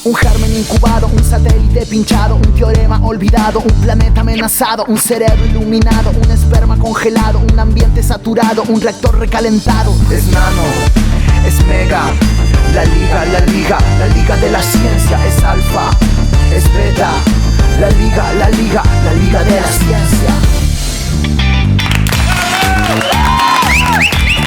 Un germen incubado, un satélite pinchado, un teorema olvidado, un planeta amenazado, un cerebro iluminado, un esperma congelado, un ambiente saturado, un reactor recalentado. Es nano, es mega, la liga, la liga, la liga de la ciencia. Es alfa, es beta, la liga, la liga, la liga de la ciencia.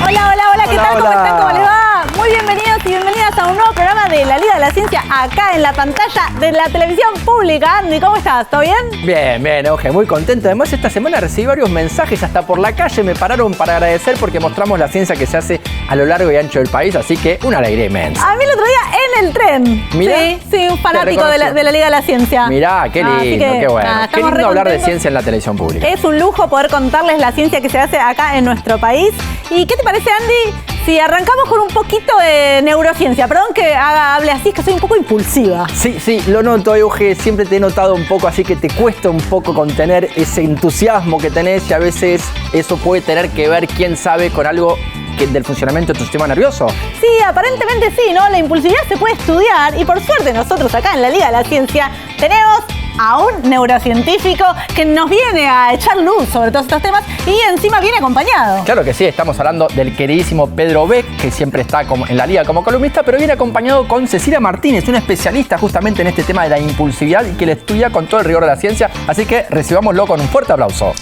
Hola, hola, hola, ¿qué tal? ¿Cómo están? ¿Cómo les va? Muy bienvenidos y bienvenidas a un nuevo programa de la Liga de la Ciencia acá en la pantalla de la televisión pública. Andy, ¿cómo estás? ¿Todo bien? Bien, bien, Euge, muy contento. Además, esta semana recibí varios mensajes, hasta por la calle me pararon para agradecer porque mostramos la ciencia que se hace a lo largo y ancho del país, así que una alegría inmensa. A mí el otro día en el tren. Mirá, sí, un fanático de la Liga de la Ciencia. Mirá, qué lindo, qué bueno. Qué lindo hablar de ciencia en la televisión pública. Es un lujo poder contarles la ciencia que se hace acá en nuestro país. ¿Y qué te parece, Andy, si arrancamos con un poquito de neurociencia? Perdón que hable así, es que soy un poco impulsiva. Sí, lo noto, Euge, siempre te he notado un poco, así que te cuesta un poco contener ese entusiasmo que tenés y a veces eso puede tener que ver, quién sabe, con algo del funcionamiento de tu sistema nervioso. Sí, aparentemente sí, ¿no? La impulsividad se puede estudiar y por suerte nosotros acá en la Liga de la Ciencia tenemos a un neurocientífico que nos viene a echar luz sobre todos estos temas y encima viene acompañado. Claro que sí, estamos hablando del queridísimo Pedro Beck, que siempre está en la Liga como columnista, pero viene acompañado con Cecilia Martínez, una especialista justamente en este tema de la impulsividad y que le estudia con todo el rigor de la ciencia, así que recibámoslo con un fuerte aplauso.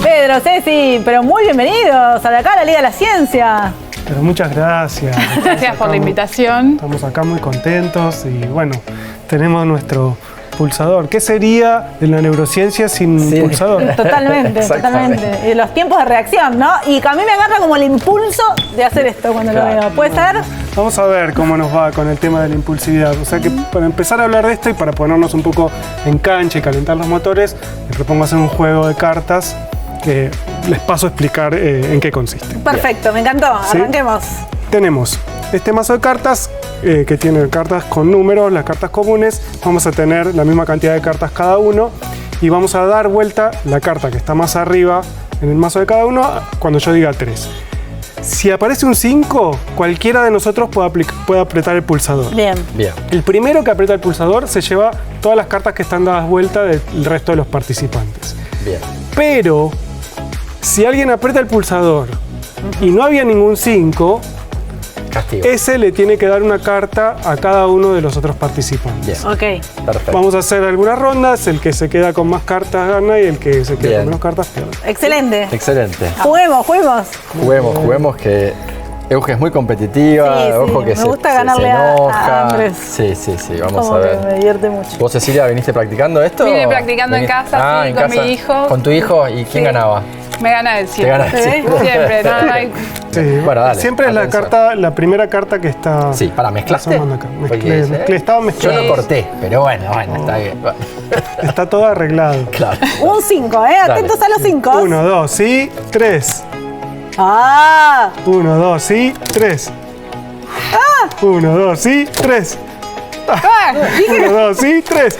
Pedro, Ceci, pero muy bienvenidos a acá a la Liga de la Ciencia. Pero muchas gracias. Gracias por la invitación. Estamos acá muy contentos y bueno, tenemos nuestro pulsador. ¿Qué sería de la neurociencia sin pulsador? Totalmente, totalmente. Y los tiempos de reacción, ¿no? Y a mí me agarra como el impulso de hacer esto cuando lo veo. ¿Puede ser? Vamos a ver cómo nos va con el tema de la impulsividad. O sea que para empezar a hablar de esto y para ponernos un poco en cancha y calentar los motores, les propongo hacer un juego de cartas. Les paso a explicar en qué consiste. Perfecto, me encantó. ¿Sí? Arranquemos. Tenemos este mazo de cartas que tiene cartas con números, las cartas comunes. Vamos a tener la misma cantidad de cartas cada uno y vamos a dar vuelta la carta que está más arriba en el mazo de cada uno cuando yo diga 3. Si aparece un 5, cualquiera de nosotros puede apretar el pulsador. Bien. El primero que aprieta el pulsador se lleva todas las cartas que están dadas vuelta del resto de los participantes. Bien. Pero si alguien aprieta el pulsador y no había ningún 5, castigo. Ese le tiene que dar una carta a cada uno de los otros participantes. Bien. Ok. Perfecto. Vamos a hacer algunas rondas, el que se queda con más cartas gana y el que se queda con menos cartas pierde. Excelente. Excelente. Juguemos. Juguemos que Euge es muy competitiva, Sí, ojo que me gusta ganarle se enoja. a Andrés. Sí, vamos Como a que ver. me divierte mucho. ¿Vos, Cecilia, viniste practicando esto? Vine practicando en casa, sí, con mi hijo. ¿Con tu hijo? ¿Y quién ganaba? Me gana él Te siempre. gana él siempre. Siempre, no hay... Sí, Bueno, dale, siempre es la primera carta que está. Sí, ¿mezclaste? Acá. Estaba mezclado. Yo lo corté, pero bueno, está bien. Está todo arreglado. Claro. Un 5, atentos a los 5. 1, 2 y 3. Ah. 1, 2 y 3. 1, 2 y 3. 1, 2 y 3.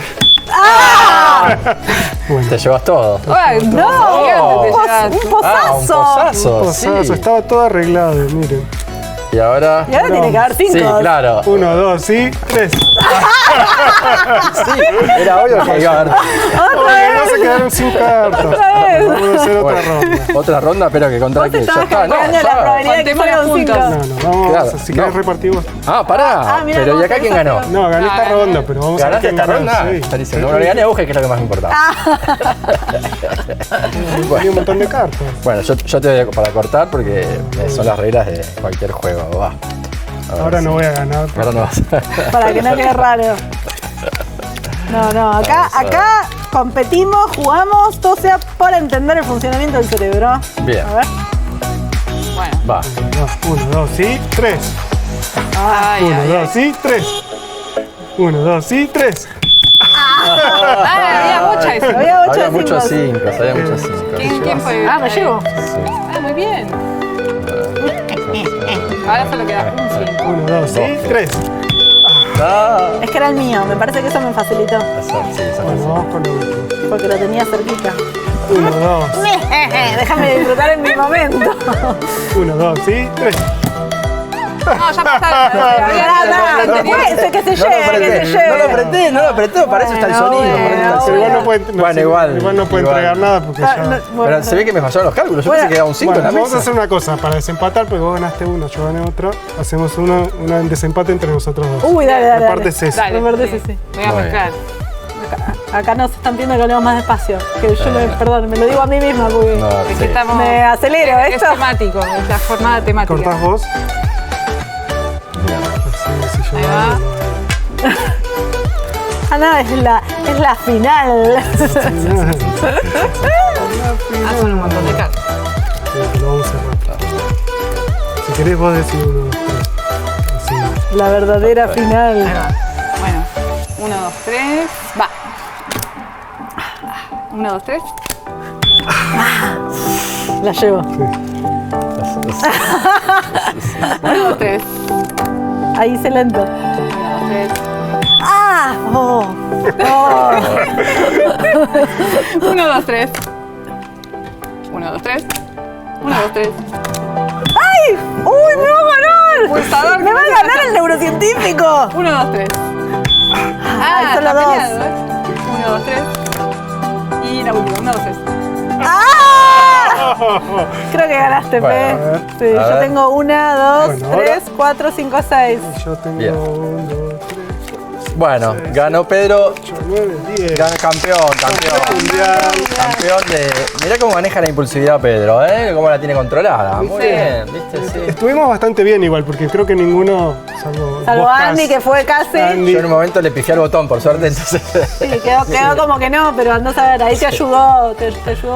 Bueno. Te llevas todo. Ay, No, gigante te llevas. un pozazo. Un pozazo, sí. Estaba todo arreglado, miren. Y ahora Tiene que haber 5. Sí, claro. 1, 2 y 3. Sí, era obvio que iba a haber No se quedaron sin cartas. Vamos a hacer otra ronda. otra ronda, pero que contra que ya está. La probabilidad de que Contemos salga los un 5. puntos. Vamos, Claro, si querés repartimos. Pará. Mirá, Pero ¿y vos acá quién tenés ganó? otro. No, gané esta ronda, pero vamos a ver ¿Ganaste quién esta ganó. ronda? Sí. Está diciendo, bueno, le gané a Euge, que es lo que más me importaba. Hay un montón de cartas. Bueno, yo te doy para cortar porque son las reglas de cualquier juego. Va. Ahora no voy a ganar. Ahora no vas. Para que no quede raro. No, acá competimos, jugamos, todo sea para entender el funcionamiento del cerebro. Bien. A ver. Bueno. Va. 1, 2 y 3. Ay, 1, ay, 2 y 3. 1, 2 y 3. había mucha eso. Había muchos 5. Había muchos 5. ¿Quién fue? Me llevo. Muy bien. Ahora solo queda un 5. 1, 2 y 3. No. Es que era el mío, me parece que eso me facilitó. Sí, eso Bueno, vamos con el último. Porque lo tenía cerquita. 1, 2. Déjame disfrutar en mi momento. 1, 2, ¿sí? 3. No, ya pasaron. Que se lleve. No lo apreté, para eso está el sonido. Pero igual no puede, Bueno, igual no puede entregar nada porque ya... Pero se ve que me fallaron los cálculos. Yo pensé que quedaba un 5 en la Bueno, vamos a mesa. hacer una cosa, para desempatar, porque vos ganaste uno, yo gané otro, hacemos un desempate entre nosotros dos. Uy, dale. Repartes eso. Dale. Repartes ese. Voy a Muy mezclar. Acá nos están pidiendo que hablemos más despacio. Que yo perdón, me lo digo a mí misma porque No, Es sí. que estamos. me acelero. Es Esto. temático, es la jornada temática. ¿Cortás vos? Sí, si yo Ahí gano, Ah, no, es la final. Ah, son un montón de cartas. lo vamos a cerrar. Si querés vos decís 1, 2, 3. Así. La verdadera Ahí final. va. Bueno, 1, 2, 3. Va. 1, 2, 3. La llevo. 1, 2, 3. Ahí hice lento. 1, 2, 3. ¡Ah! ¡Oh! 1, 2, 3. 1, 2, 3. 1, 2, 3. ¡Ay! ¡Uy, me va a ganar! Pulsador, ¡Me va a ganar el neurocientífico! 1, 2, 3. Ay, solo está dos. peleado, ¿eh? 1, 2, 3. Y la última, 1, 2, 3. ¡Ah! Creo que ganaste, Bueno, Pe. Sí, a yo ver. tengo 1, 2, Bueno, 3, 4, 5, 6. Yo tengo Bien. 1, 2, 3, Bueno, ganó Pedro. 8, 9, 10. Ganó campeón. Mundial. Campeón de. Mirá cómo maneja la impulsividad Pedro, ¿eh? Cómo la tiene controlada. Muy bien, ¿viste? Sí. Estuvimos bastante bien igual, porque creo que ninguno, salvo Salvo vos, Andy, Cas, que fue casi. Andy. Yo en un momento le pifié al botón, por suerte, entonces. Sí, quedó como que no, pero andás a ver, ahí te ayudó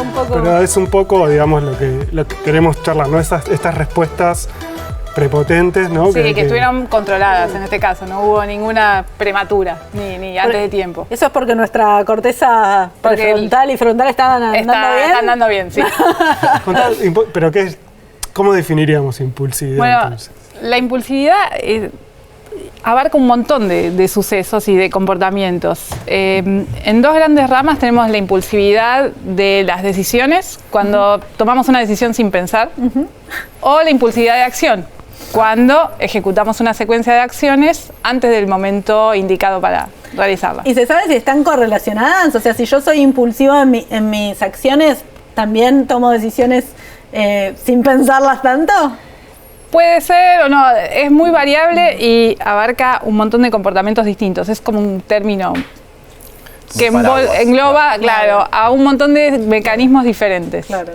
un poco. Pero es un poco, digamos, lo que queremos charlar, ¿no? Estas respuestas prepotentes, ¿no? Sí, que estuvieron controladas en este caso. No hubo ninguna prematura, ni antes de tiempo. Eso es porque nuestra corteza Porque prefrontal y frontal estaban andando bien. Está andando bien, sí. Pero ¿cómo definiríamos impulsividad Bueno, entonces? la impulsividad abarca un montón de sucesos y de comportamientos. En dos grandes ramas tenemos la impulsividad de las decisiones, cuando tomamos una decisión sin pensar, o la impulsividad de acción, cuando ejecutamos una secuencia de acciones antes del momento indicado para realizarla. ¿Y se sabe si están correlacionadas? O sea, si yo soy impulsiva en mis acciones, ¿también tomo decisiones sin pensarlas tanto? Puede ser o no, es muy variable y abarca un montón de comportamientos distintos. Es como un término que engloba, claro, a un montón de mecanismos diferentes. Claro.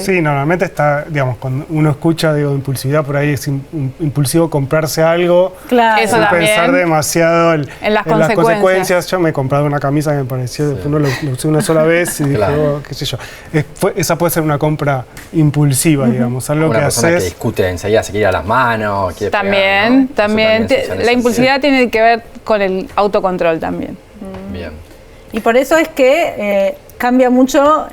Sí, normalmente está, digamos, cuando uno escucha, digo, impulsividad, por ahí es impulsivo comprarse algo Claro. Eso sin también. pensar demasiado En las consecuencias. Yo me he comprado una camisa que me pareció, después no lo usé una sola vez y dije, Claro. oh, qué sé yo. Esa puede ser una compra impulsiva, digamos, algo Una que persona que haces. discute enseguida, se quiere ir a las manos, quiere pegar, También, ¿no? Eso también. son La esas, impulsividad tiene que ver con el autocontrol también. sí. Bien. Y por eso es que cambia mucho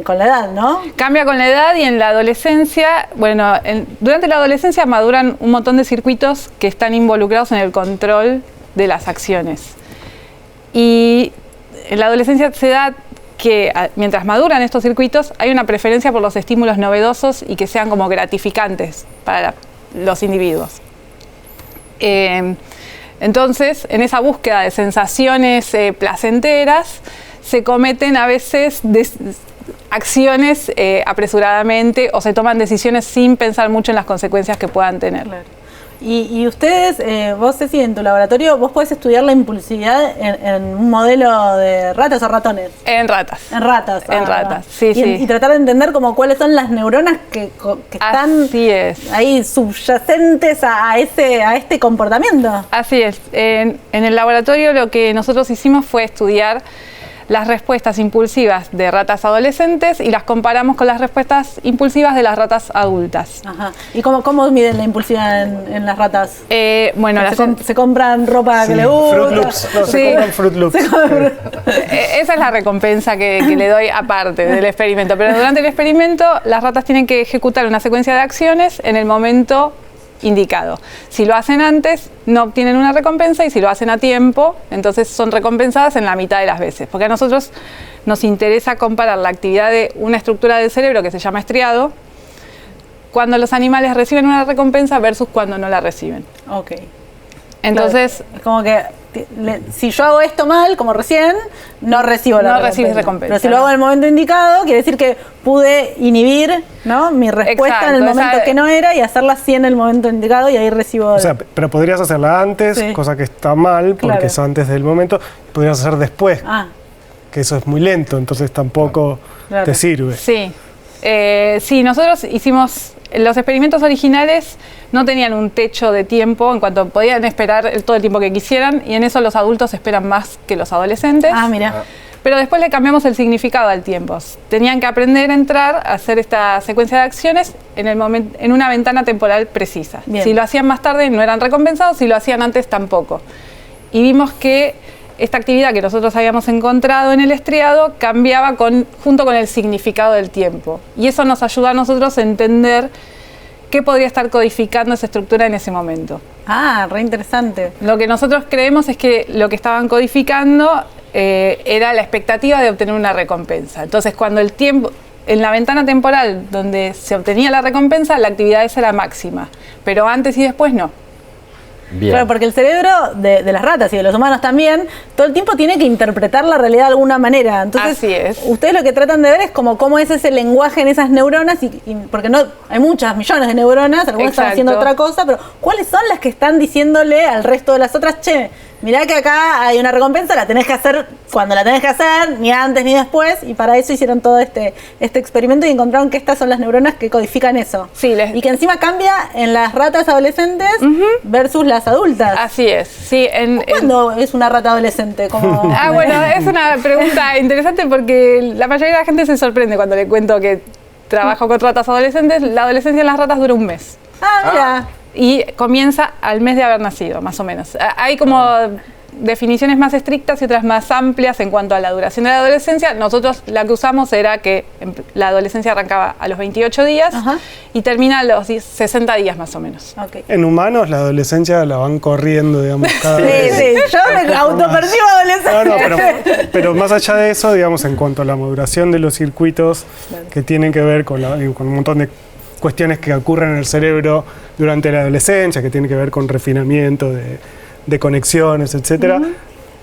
con la edad, ¿no? Cambia con la edad y en la adolescencia, bueno, durante la adolescencia maduran un montón de circuitos que están involucrados en el control de las acciones. Y en la adolescencia se da que mientras maduran estos circuitos hay una preferencia por los estímulos novedosos y que sean como gratificantes para los individuos. Entonces, en esa búsqueda de sensaciones placenteras, se cometen a veces acciones apresuradamente o se toman decisiones sin pensar mucho en las consecuencias que puedan tener. Y ustedes, vos Ceci, en tu laboratorio, vos podés estudiar la impulsividad en un modelo de ratas o ratones. En ratas. En ratas. En ratas, sí, sí. Y tratar de entender como cuáles son las neuronas que están Así es. ahí subyacentes a este comportamiento. Así es. En el laboratorio lo que nosotros hicimos fue estudiar las respuestas impulsivas de ratas adolescentes y las comparamos con las respuestas impulsivas de las ratas adultas. Ajá. ¿Y cómo miden la impulsividad en las ratas? Bueno, ¿Se compran ropa que Sí, le gusta? Fruit Loops. No, Sí. se compran Fruit Loops. esa es la recompensa que le doy aparte del experimento. Pero durante el experimento las ratas tienen que ejecutar una secuencia de acciones en el momento indicado. Si lo hacen antes, no obtienen una recompensa, y si lo hacen a tiempo, entonces son recompensadas en la mitad de las veces. Porque a nosotros nos interesa comparar la actividad de una estructura del cerebro que se llama estriado, cuando los animales reciben una recompensa versus cuando no la reciben. Ok. Entonces, claro, es como que si yo hago esto mal, como recién, no recibo la recompensa. No recibes recompensa. Pero si lo hago en el momento indicado, quiere decir que pude inhibir, ¿no?, mi respuesta. Exacto, en el momento que no era, y hacerla así en el momento indicado, y ahí recibo... O sea, pero podrías hacerla antes, Sí. cosa que está mal, porque Claro. es antes del momento. Podrías hacer después, Ah, que eso es muy lento, entonces tampoco Claro. te sirve. sí. Sí, nosotros hicimos... Los experimentos originales no tenían un techo de tiempo, en cuanto podían esperar todo el tiempo que quisieran, y en eso los adultos esperan más que los adolescentes. mira. Pero después le cambiamos el significado al tiempo. Tenían que aprender a entrar, a hacer esta secuencia de acciones en una ventana temporal precisa. Bien. Si lo hacían más tarde no eran recompensados, si lo hacían antes tampoco. Y vimos que esta actividad que nosotros habíamos encontrado en el estriado cambiaba junto con el significado del tiempo. Y eso nos ayuda a nosotros a entender qué podría estar codificando esa estructura en ese momento. Ah, re interesante. Lo que nosotros creemos es que lo que estaban codificando era la expectativa de obtener una recompensa. Entonces, cuando el tiempo, en la ventana temporal donde se obtenía la recompensa, la actividad esa era máxima, pero antes y después no. Bien. Claro, porque el cerebro de las ratas y de los humanos también, todo el tiempo tiene que interpretar la realidad de alguna manera. Entonces, Así es. ustedes lo que tratan de ver es cómo es ese lenguaje en esas neuronas, porque no hay muchas millones de neuronas, algunas están Exacto. haciendo otra cosa, pero ¿cuáles son las que están diciéndole al resto de las otras, che, mirá que acá hay una recompensa, la tenés que hacer cuando la tenés que hacer, ni antes ni después? Y para eso hicieron todo este experimento y encontraron que estas son las neuronas que codifican eso. Sí, Y que encima cambia en las ratas adolescentes versus las adultas. Así es. Sí, ¿Cuándo es una rata adolescente? Bueno, es una pregunta interesante porque la mayoría de la gente se sorprende cuando le cuento que trabajo con ratas adolescentes. La adolescencia en las ratas dura un mes. Mira. Y comienza al mes de haber nacido, más o menos. Hay como definiciones más estrictas y otras más amplias en cuanto a la duración de la adolescencia. Nosotros la que usamos era que la adolescencia arrancaba a los 28 días Ajá. y termina a los 60 días más o menos. Ok. En humanos la adolescencia la van corriendo, digamos, cada vez. Sí, yo me autopercibo adolescente. No, pero más allá de eso, digamos, en cuanto a la maduración de los circuitos que tienen que ver con un montón de cuestiones que ocurren en el cerebro durante la adolescencia, que tienen que ver con refinamiento de conexiones, etcétera.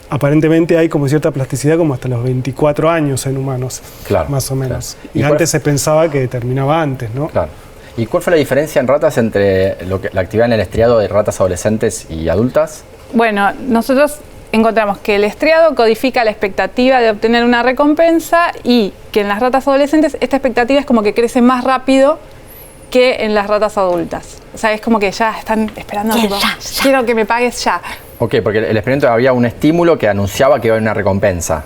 Aparentemente hay como cierta plasticidad como hasta los 24 años en humanos, Claro, más o menos. claro. Y ¿Y antes se pensaba que terminaba antes, ¿no? Claro. ¿Y cuál fue la diferencia en ratas entre la actividad en el estriado de ratas adolescentes y adultas? Bueno, nosotros encontramos que el estriado codifica la expectativa de obtener una recompensa y que en las ratas adolescentes esta expectativa es como que crece más rápido que en las ratas adultas. O sea, es como que ya están esperando, tipo, quiero que me pagues ya. Ok, porque el experimento había un estímulo que anunciaba que iba a haber una recompensa.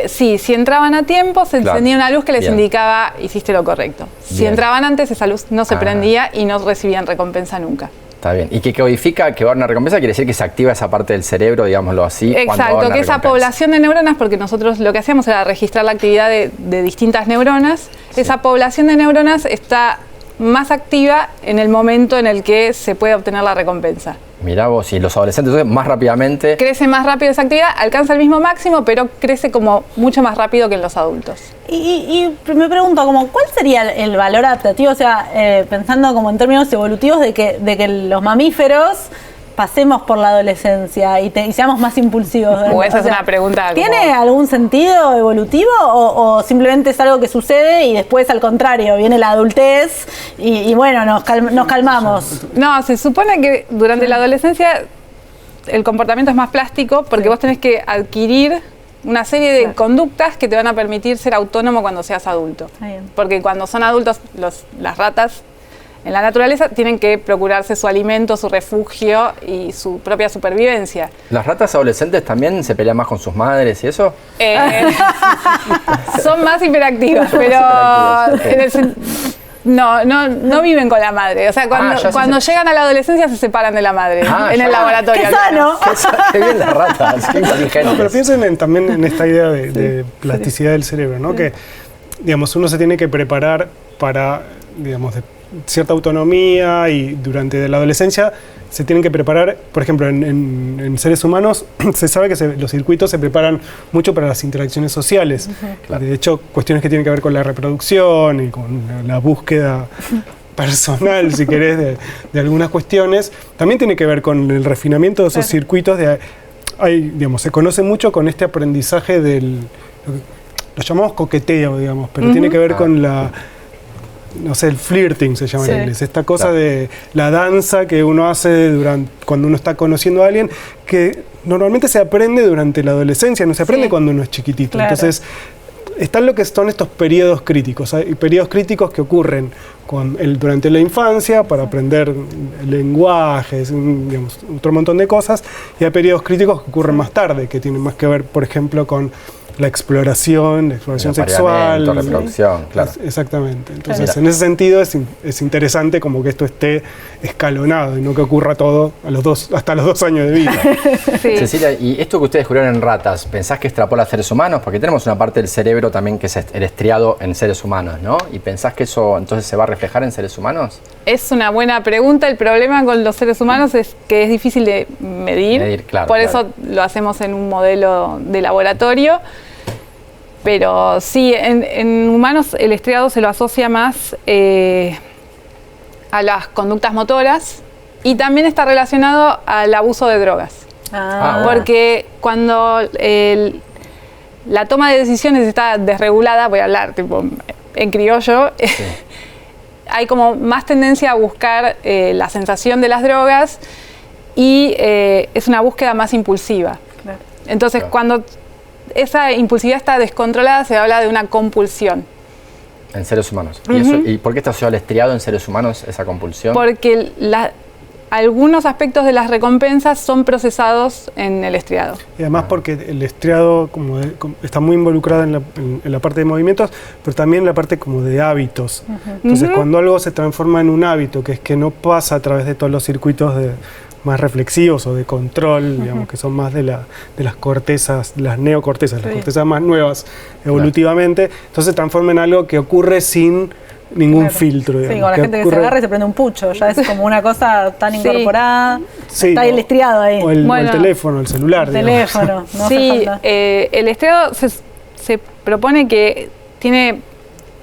Sí, si entraban a tiempo se Claro. encendía una luz que les Bien. indicaba hiciste lo correcto. Si Bien. entraban antes esa luz no se Ah. prendía y no recibían recompensa nunca. Está bien. Y que codifica que va a haber una recompensa quiere decir que se activa esa parte del cerebro, digámoslo así. cuando va a Exacto, haber una que esa recompensa. población de neuronas, porque nosotros lo que hacíamos era registrar la actividad de distintas neuronas, esa población de neuronas está más activa en el momento en el que se puede obtener la recompensa. Mirá vos, y los adolescentes entonces, más rápidamente. Crece más rápido esa actividad, alcanza el mismo máximo, pero crece como mucho más rápido que en los adultos. Y me pregunto, ¿cuál sería el valor adaptativo? O sea, pensando como en términos evolutivos de que los mamíferos pasemos por la adolescencia y seamos más impulsivos. Esa es una pregunta como- ¿Tiene algún sentido evolutivo o simplemente es algo que sucede y después al contrario viene la adultez y bueno, nos calmamos? No, se supone que durante la adolescencia el comportamiento es más plástico porque vos tenés que adquirir una serie de conductas que te van a permitir ser autónomo cuando seas adulto. Está bien. Porque cuando son adultos, las ratas en la naturaleza tienen que procurarse su alimento, su refugio y su propia supervivencia. ¿Las ratas adolescentes también se pelean más con sus madres y eso? Son más hiperactivas, pero hiperactivas, ok. en el no viven con la madre. O sea, cuando llegan a la adolescencia se separan de la madre en ya. el laboratorio. ¡Qué al menos. sano! Qué bien las ratas, qué inteligentes. No, pero piensen también en esta idea de plasticidad del cerebro, ¿no? Que, digamos, uno se tiene que preparar para, digamos, cierta autonomía y durante la adolescencia se tienen que preparar, por ejemplo, en seres humanos se sabe que los circuitos se preparan mucho para las interacciones sociales. Claro. De hecho, cuestiones que tienen que ver con la reproducción y con la búsqueda personal, si querés, de algunas cuestiones, también tiene que ver con el refinamiento de esos circuitos. Se conoce mucho con este aprendizaje lo llamamos coqueteo, digamos, pero tiene que ver con el flirting se llama en inglés, esta cosa de la danza que uno hace cuando uno está conociendo a alguien, que normalmente se aprende durante la adolescencia, no se aprende cuando uno es chiquitito. Claro. Entonces, están lo que son estos periodos críticos. Hay periodos críticos que ocurren durante la infancia para aprender lenguajes, otro montón de cosas, y hay periodos críticos que ocurren más tarde, que tienen más que ver, por ejemplo, con la exploración sexual. La reproducción, claro. Exactamente. Entonces, en ese sentido es interesante como que esto esté escalonado y no que ocurra todo hasta los 2 años de vida. Sí. Cecilia, y esto que ustedes descubrieron en ratas, ¿pensás que extrapola a seres humanos? Porque tenemos una parte del cerebro también que es el estriado en seres humanos, ¿no? ¿Y pensás que eso entonces se va a reflejar en seres humanos? Es una buena pregunta. El problema con los seres humanos es que es difícil de medir. Por eso lo hacemos en un modelo de laboratorio. Pero sí, en humanos el estriado se lo asocia más a las conductas motoras y también está relacionado al abuso de drogas. Porque cuando la toma de decisiones está desregulada, voy a hablar tipo en criollo, hay como más tendencia a buscar la sensación de las drogas y es una búsqueda más impulsiva. Claro. Entonces, cuando esa impulsividad está descontrolada, se habla de una compulsión. En seres humanos. ¿Y por qué está asociado al estriado en seres humanos, esa compulsión? Porque algunos aspectos de las recompensas son procesados en el estriado. Y además porque el estriado está muy involucrado en la parte de movimientos, pero también en la parte como de hábitos. Entonces, cuando algo se transforma en un hábito, que es que no pasa a través de todos los circuitos más reflexivos o de control, digamos, que son más de las cortezas, las neocortezas, las cortezas más nuevas evolutivamente, entonces se transforma en algo que ocurre sin ningún filtro. Digamos, con la gente que se agarra y se prende un pucho, ya es como una cosa tan incorporada, está ahí el estriado ahí. O el teléfono, el celular. El teléfono, no hace falta. El estriado se propone que tiene,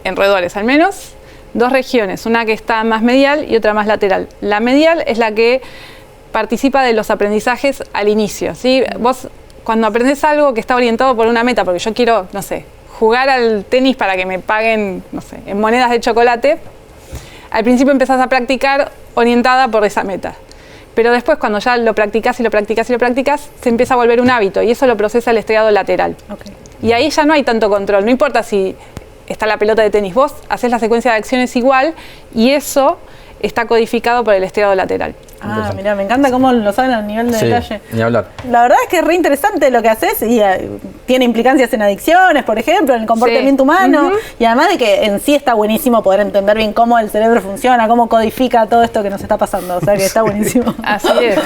en roedores al menos, 2 regiones, una que está más medial y otra más lateral. La medial es la que participa de los aprendizajes al inicio, ¿sí? Vos cuando aprendés algo que está orientado por una meta, porque yo quiero, no sé, jugar al tenis para que me paguen, no sé, en monedas de chocolate, al principio empezás a practicar orientada por esa meta. Pero después cuando ya lo practicás y lo practicás y lo practicás, se empieza a volver un hábito y eso lo procesa el estriado lateral. Y ahí ya no hay tanto control, no importa si está la pelota de tenis, vos haces la secuencia de acciones igual y eso está codificado por el estriado lateral. Mira, me encanta cómo lo saben a nivel de detalle. Ni hablar. La verdad es que es re interesante lo que haces y tiene implicancias en adicciones, por ejemplo, en el comportamiento humano, y además de que en sí está buenísimo poder entender bien cómo el cerebro funciona, cómo codifica todo esto que nos está pasando, o sea que está buenísimo. Así es.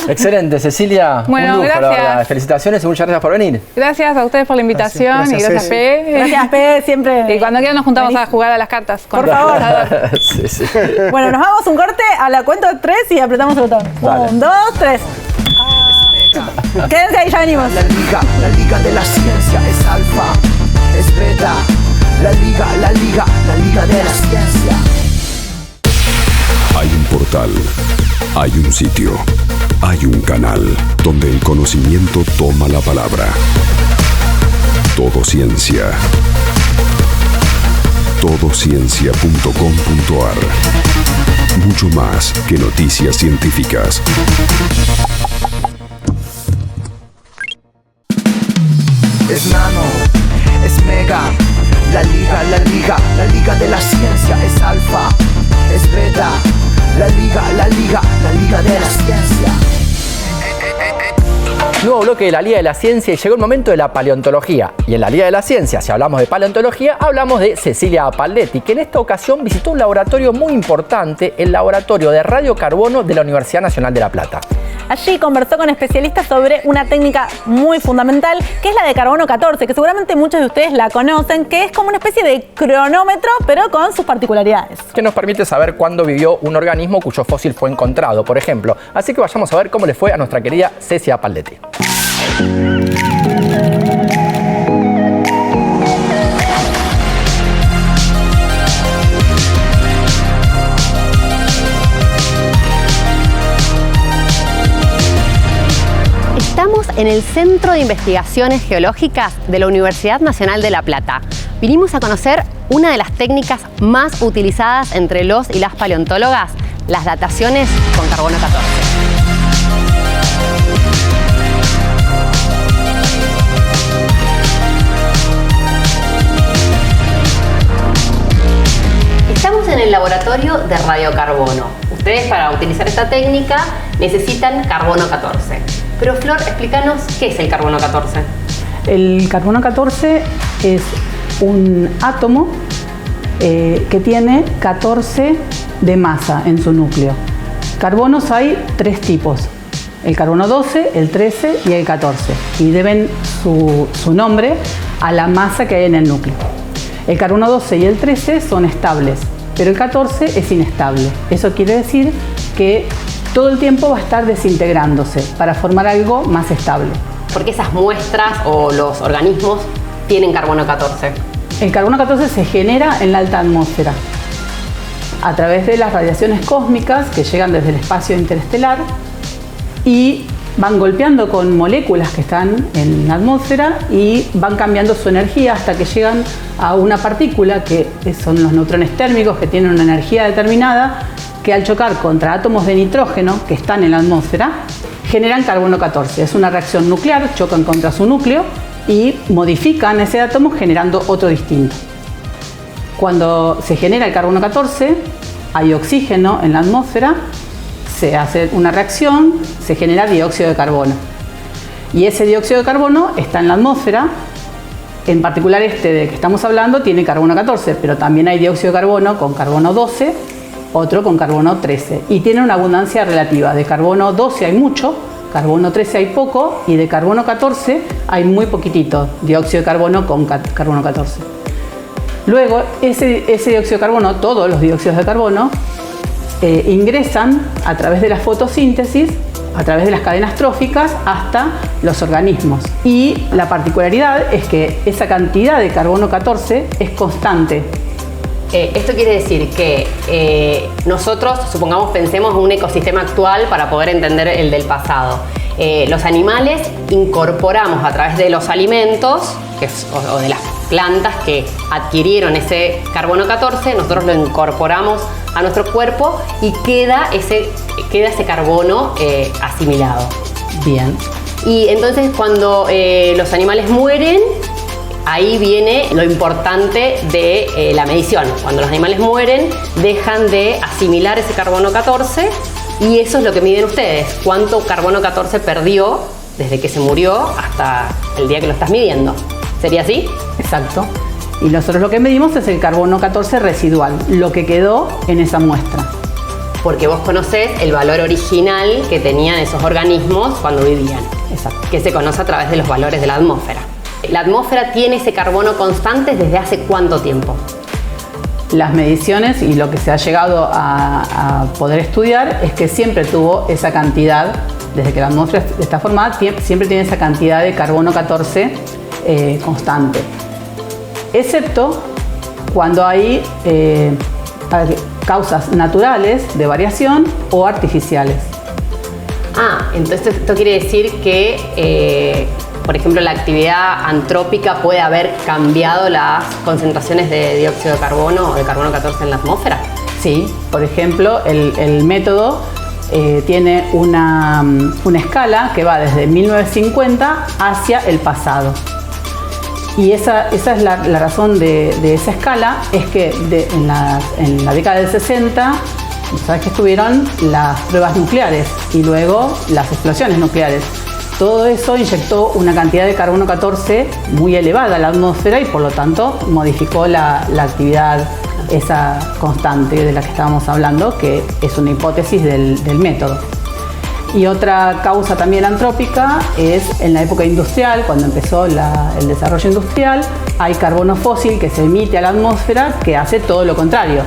Excelente, Cecilia. Bueno, un lujo, gracias. la verdad. Felicitaciones y muchas gracias por venir. Gracias a ustedes por la invitación y gracias Pe. Gracias Pe, siempre. Y cuando quieran nos juntamos a jugar a las cartas. Por favor. Sí. Bueno, nos vamos un corte a la cuenta de 3 y apretamos el botón. Dale. 1, 2, 3. Quédense ahí, ya venimos. La liga de la ciencia es alfa, es beta. La liga de la ciencia. Hay un portal, hay un sitio, hay un canal donde el conocimiento toma la palabra. Todo Ciencia. Todociencia.com.ar. Mucho más que noticias científicas. Es nano, es mega. La liga de la ciencia es alfa, es beta. La liga de la ciencia. Nuevo bloque bloque de la Liga de la Ciencia y llegó el momento de la paleontología. Y en la Liga de la Ciencia, si hablamos de paleontología, hablamos de Cecilia Apaldetti, que en esta ocasión visitó un laboratorio muy importante, el Laboratorio de Radiocarbono de la Universidad Nacional de La Plata. Allí conversó con especialistas sobre una técnica muy fundamental, que es la de carbono 14, que seguramente muchos de ustedes la conocen, que es como una especie de cronómetro, pero con sus particularidades. Que nos permite saber cuándo vivió un organismo cuyo fósil fue encontrado, por ejemplo. Así que vayamos a ver cómo le fue a nuestra querida Cecilia Apaldetti. Estamos en el Centro de Investigaciones Geológicas de la Universidad Nacional de La Plata. Vinimos a conocer una de las técnicas más utilizadas entre los y las paleontólogas, las dataciones con carbono 14. Estamos en el laboratorio de radiocarbono. Ustedes, para utilizar esta técnica, necesitan carbono 14. Pero Flor, explícanos qué es el carbono 14. El carbono 14 es un átomo que tiene 14 de masa en su núcleo. Carbonos hay 3 tipos: el carbono 12, el 13 y el 14, y deben su nombre a la masa que hay en el núcleo. El carbono 12 y el 13 son estables, pero el 14 es inestable. Eso quiere decir que todo el tiempo va a estar desintegrándose para formar algo más estable. ¿Por qué esas muestras o los organismos tienen carbono 14? El carbono 14 se genera en la alta atmósfera a través de las radiaciones cósmicas que llegan desde el espacio interestelar y van golpeando con moléculas que están en la atmósfera y van cambiando su energía hasta que llegan a una partícula que son los neutrones térmicos, que tienen una energía determinada, que al chocar contra átomos de nitrógeno que están en la atmósfera generan carbono 14. Es una reacción nuclear, chocan contra su núcleo y modifican ese átomo generando otro distinto. Cuando se genera el carbono 14, hay oxígeno en la atmósfera, se hace una reacción, se genera dióxido de carbono. Y ese dióxido de carbono está en la atmósfera, en particular este de que estamos hablando tiene carbono 14, pero también hay dióxido de carbono con carbono 12, otro con carbono 13. Y tiene una abundancia relativa. De carbono 12 hay mucho, carbono 13 hay poco, y de carbono 14 hay muy poquitito, dióxido de carbono con carbono 14. Luego, ese dióxido de carbono, todos los dióxidos de carbono, ingresan a través de la fotosíntesis, a través de las cadenas tróficas, hasta los organismos. Y la particularidad es que esa cantidad de carbono 14 es constante. Esto quiere decir que nosotros, supongamos, pensemos en un ecosistema actual para poder entender el del pasado. Los animales incorporamos a través de los alimentos o de las plantas que adquirieron ese carbono 14, nosotros lo incorporamos a nuestro cuerpo y queda ese carbono asimilado. Bien. Y entonces cuando los animales mueren, ahí viene lo importante de la medición. Cuando los animales mueren, dejan de asimilar ese carbono 14 y eso es lo que miden ustedes. ¿Cuánto carbono 14 perdió desde que se murió hasta el día que lo estás midiendo? ¿Sería así? Exacto. Y nosotros lo que medimos es el carbono 14 residual, lo que quedó en esa muestra. Porque vos conocés el valor original que tenían esos organismos cuando vivían. Exacto. Que se conoce a través de los valores de la atmósfera. ¿La atmósfera tiene ese carbono constante desde hace cuánto tiempo? Las mediciones y lo que se ha llegado a poder estudiar es que siempre tuvo esa cantidad, desde que la atmósfera está formada, siempre tiene esa cantidad de carbono 14 constante. Excepto cuando hay causas naturales de variación o artificiales. Entonces esto quiere decir que por ejemplo, la actividad antrópica puede haber cambiado las concentraciones de dióxido de carbono o de carbono 14 en la atmósfera. Sí, por ejemplo, el método tiene una escala que va desde 1950 hacia el pasado. Y esa es la razón de esa escala, es que en la década del 60, sabes que estuvieron las pruebas nucleares y luego las explosiones nucleares. Todo eso inyectó una cantidad de carbono 14 muy elevada a la atmósfera y por lo tanto modificó la actividad esa constante de la que estábamos hablando, que es una hipótesis del método. Y otra causa también antrópica es en la época industrial, cuando empezó el desarrollo industrial, hay carbono fósil que se emite a la atmósfera que hace todo lo contrario.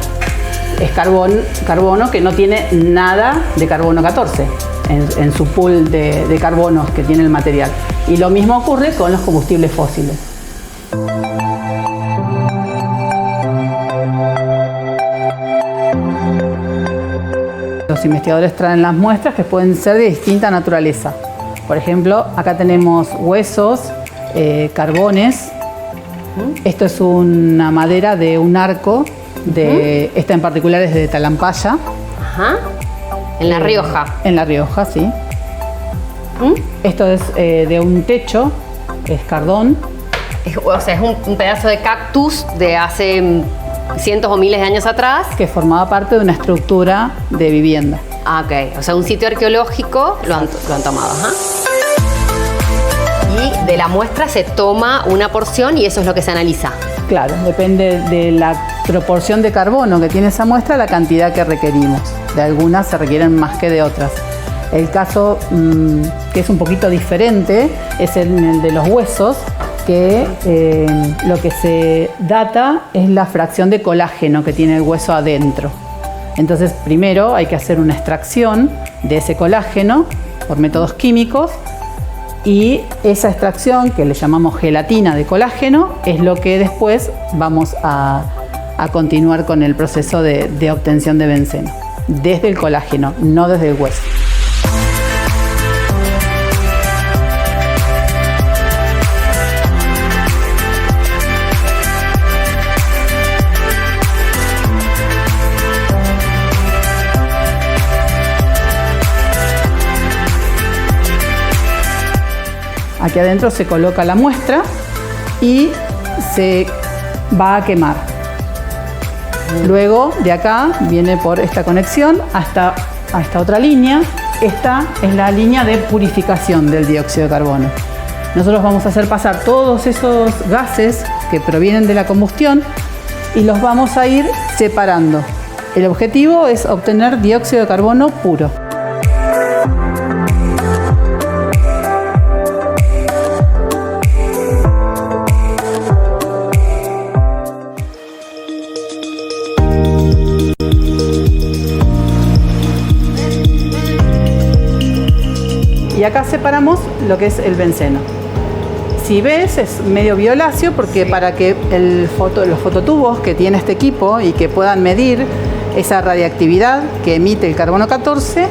Es carbono que no tiene nada de carbono 14 en su pool de carbonos que tiene el material. Y lo mismo ocurre con los combustibles fósiles. Los investigadores traen las muestras que pueden ser de distinta naturaleza. Por ejemplo, acá tenemos huesos, carbones. Esto es una madera de un arco, esta en particular es de Talampaya. Ajá. En La Rioja. En La Rioja, sí. Esto es de un techo, es cardón. O sea, es un pedazo de cactus de hace cientos o miles de años atrás. Que formaba parte de una estructura de vivienda. Ah, ok. O sea, un sitio arqueológico lo han tomado. Ajá. Y de la muestra se toma una porción y eso es lo que se analiza. Claro, depende de la proporción de carbono que tiene esa muestra, la cantidad que requerimos. De algunas se requieren más que de otras. El caso que es un poquito diferente es el de los huesos, que lo que se data es la fracción de colágeno que tiene el hueso adentro. Entonces, primero hay que hacer una extracción de ese colágeno por métodos químicos y esa extracción, que le llamamos gelatina de colágeno, es lo que después vamos a continuar con el proceso de obtención de benceno. Desde el colágeno, no desde el hueso. Aquí adentro se coloca la muestra y se va a quemar. Luego de acá viene por esta conexión hasta esta otra línea. Esta es la línea de purificación del dióxido de carbono. Nosotros vamos a hacer pasar todos esos gases que provienen de la combustión y los vamos a ir separando. El objetivo es obtener dióxido de carbono puro. Y acá separamos lo que es el benceno. Si ves, es medio violáceo porque para que los fototubos que tiene este equipo y que puedan medir esa radiactividad que emite el carbono 14,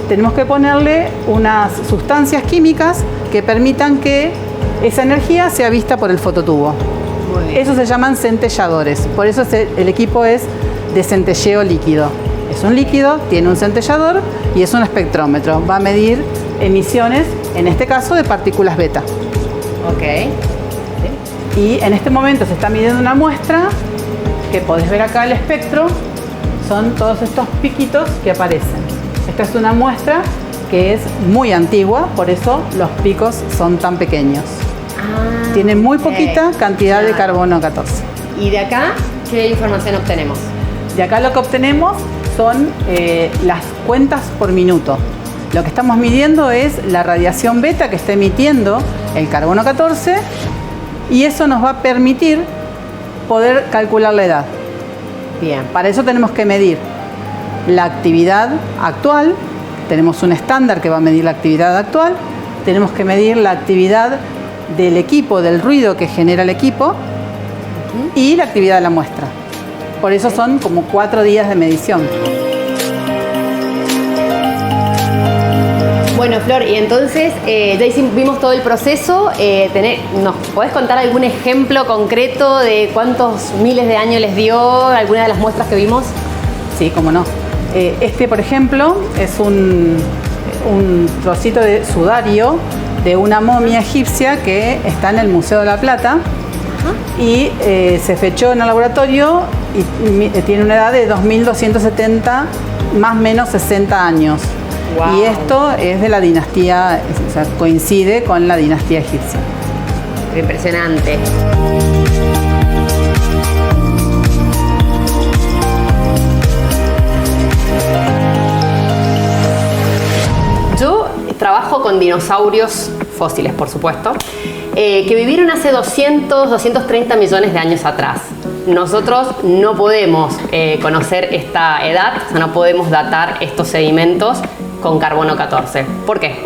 tenemos que ponerle unas sustancias químicas que permitan que esa energía sea vista por el fototubo. Eso se llaman centelladores. Por eso el equipo es de centelleo líquido. Es un líquido, tiene un centellador y es un espectrómetro. Va a medir emisiones, en este caso, de partículas beta. Ok. Y en este momento se está midiendo una muestra que podés ver acá el espectro. Son todos estos piquitos que aparecen. Esta es una muestra que es muy antigua, por eso los picos son tan pequeños. Tiene muy poquita cantidad de carbono 14. ¿Y de acá qué información obtenemos? De acá lo que obtenemos son las cuentas por minuto. Lo que estamos midiendo es la radiación beta que está emitiendo el carbono 14 y eso nos va a permitir poder calcular la edad. Bien. Para eso tenemos que medir la actividad actual, tenemos un estándar que va a medir la actividad actual, tenemos que medir la actividad del equipo, del ruido que genera el equipo y la actividad de la muestra. Por eso son como 4 días de medición. Bueno, Flor, y entonces ya vimos todo el proceso. ¿Nos podés contar algún ejemplo concreto de cuántos miles de años les dio alguna de las muestras que vimos? Sí, cómo no. Este, por ejemplo, es un trocito de sudario de una momia egipcia que está en el Museo de la Plata. Y se fechó en el laboratorio y tiene una edad de 2270, más o menos 60 años. Wow. Y esto es de la dinastía, o sea, coincide con la dinastía egipcia. Impresionante. Yo trabajo con dinosaurios fósiles, por supuesto, que vivieron hace 200, 230 millones de años atrás. Nosotros no podemos conocer esta edad, o sea, no podemos datar estos sedimentos con carbono 14. ¿Por qué?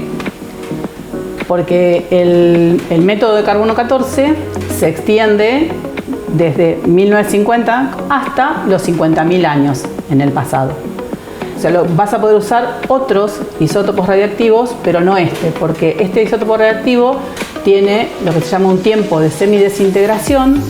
Porque el método de carbono 14 se extiende desde 1950 hasta los 50.000 años en el pasado. O sea, vas a poder usar otros isótopos radiactivos, pero no este, porque este isótopo radiactivo tiene lo que se llama un tiempo de semidesintegración